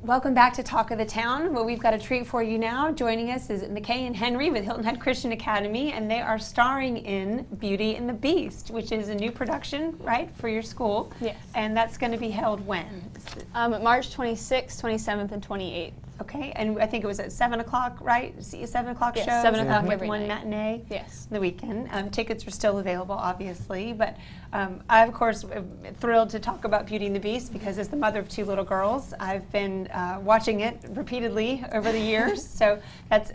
Welcome back to Talk of the Town. Well, we've got a treat for you now. Joining us is McKay and Henry with Hilton Head Christian Academy, and they are starring in Beauty and the Beast, which is a new production, right, for your school. Yes. And that's going to be held when? March 26th, 27th, and 28th. Okay, and I think it was at 7 o'clock, right? 7 o'clock Yes, show? 7 o'clock with every one night. matinee? Yes. The weekend. Tickets are still available, obviously, but I, of course, am thrilled to talk about Beauty and the Beast because as the mother of two little girls, I've been watching it repeatedly over the years. So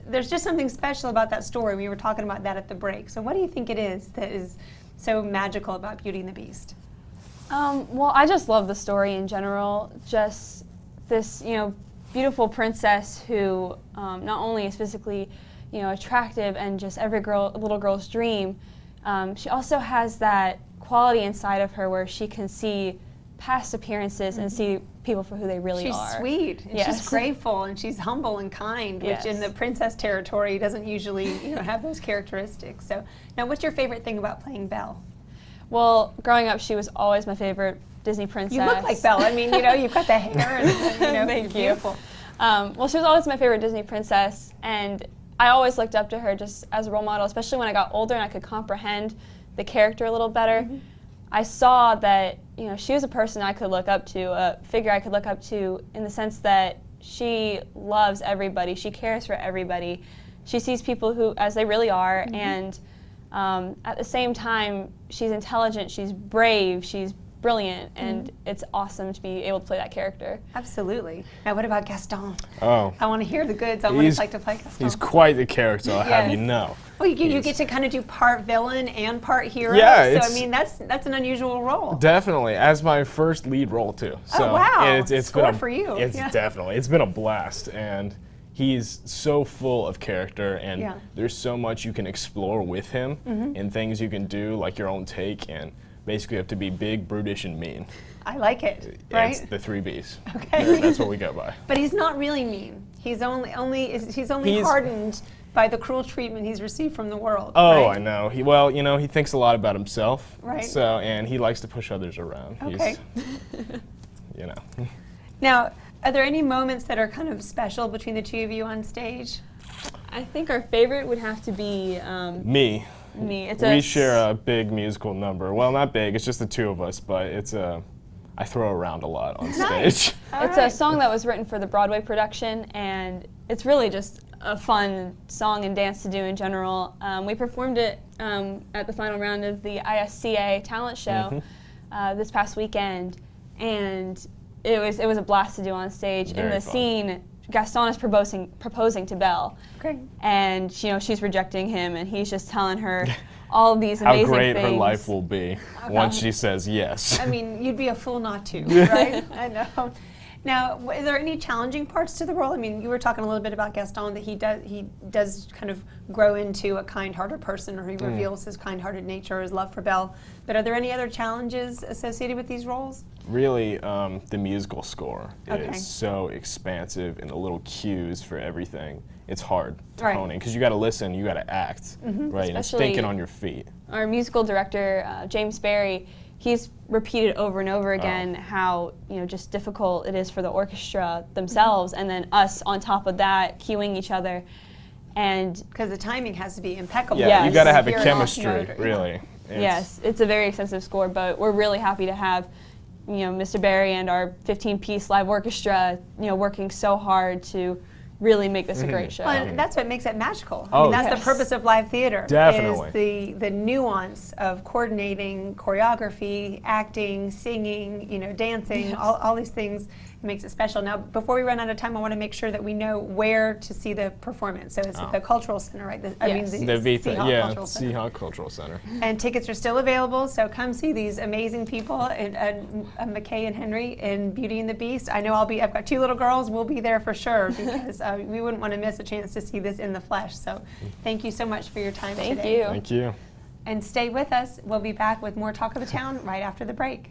there's just something special about that story. We were talking about that at the break. So what do you think it is that is so magical about Beauty and the Beast? Well, I just love the story in general. Just this, beautiful princess who not only is physically, attractive and just every little girl's dream, she also has that quality inside of her where she can see past appearances and see people for who they really are. She's sweet, and she's grateful, and she's humble and kind, which in the princess territory doesn't usually have those characteristics. So now, what's your favorite thing about playing Belle? Well, growing up, she was always my favorite Disney princess. You look like Belle. I mean, you've got the hair, and Thank you. Beautiful. Well, she was always my favorite Disney princess, and I always looked up to her just as a role model, especially when I got older and I could comprehend the character a little better. I saw that she was a person I could look up to, a figure I could look up to in the sense that she loves everybody, she cares for everybody, she sees people who as they really are, and at the same time she's intelligent, she's brave, she's brilliant, and it's awesome to be able to play that character. Absolutely. Now what about Gaston? Oh. I want to hear the goods on what it's like to play Gaston. He's quite the character, I'll have you know. Well, you get to kind of do part villain and part hero. Yeah, so I mean that's an unusual role. Definitely, as my first lead role too. So oh wow! It's Score been for you. It's definitely, it's been a blast, and he's so full of character, and there's so much you can explore with him, and things you can do like your own take, and basically you have to be big, brutish, and mean. I like it. Right? It's the 3 Bs. Okay. That's what we go by. But he's not really mean. He's only hardened by the cruel treatment he's received from the world. Oh, right? I know. He thinks a lot about himself. Right. So, and he likes to push others around. Okay. He's, Now, are there any moments that are kind of special between the two of you on stage? I think our favorite would have to be me. We share a big musical number. Well, not big, it's just the two of us, but I throw around a lot on stage. It's a song that was written for the Broadway production, and it's really just a fun song and dance to do in general. We performed it at the final round of the ISCA talent show this past weekend, and it was a blast to do on stage. Very in the fun. Scene, Gaston is proposing to Belle, and she's rejecting him, and he's just telling her all of these amazing how great things. her life will be once she says yes. I mean, you'd be a fool not to, right? I know. Now, are there any challenging parts to the role? I mean, you were talking a little bit about Gaston, that he does kind of grow into a kind-hearted person, or he reveals his kind-hearted nature, his love for Belle. But are there any other challenges associated with these roles? Really, the musical score is so expansive, and the little cues for everything. It's hard to hone in because you got to listen, you got to act, right? And it's thinking on your feet. Our musical director, James Barry, he's repeated over and over again how just difficult it is for the orchestra themselves, and then us on top of that cueing each other, and because the timing has to be impeccable. Yeah, you got to have a You're chemistry, really. Yes, it's a very extensive score, but we're really happy to have Mr. Barry and our 15-piece live orchestra working so hard to really make this a great show. Well, and that's what makes it magical. Oh, that's the purpose of live theater. Definitely. Is the nuance of coordinating choreography, acting, singing, dancing, all these things. It makes it special. Now, before we run out of time, I want to make sure that we know where to see the performance. So it's at the Cultural Center, right? The Vita, Cultural Center. Seahawk Cultural Center. And tickets are still available, so come see these amazing people, McKay and Henry in Beauty and the Beast. I know I've got two little girls, we'll be there for sure, because we wouldn't want to miss a chance to see this in the flesh. So thank you so much for your time today. Thank you. Thank you. And stay with us. We'll be back with more Talk of the Town right after the break.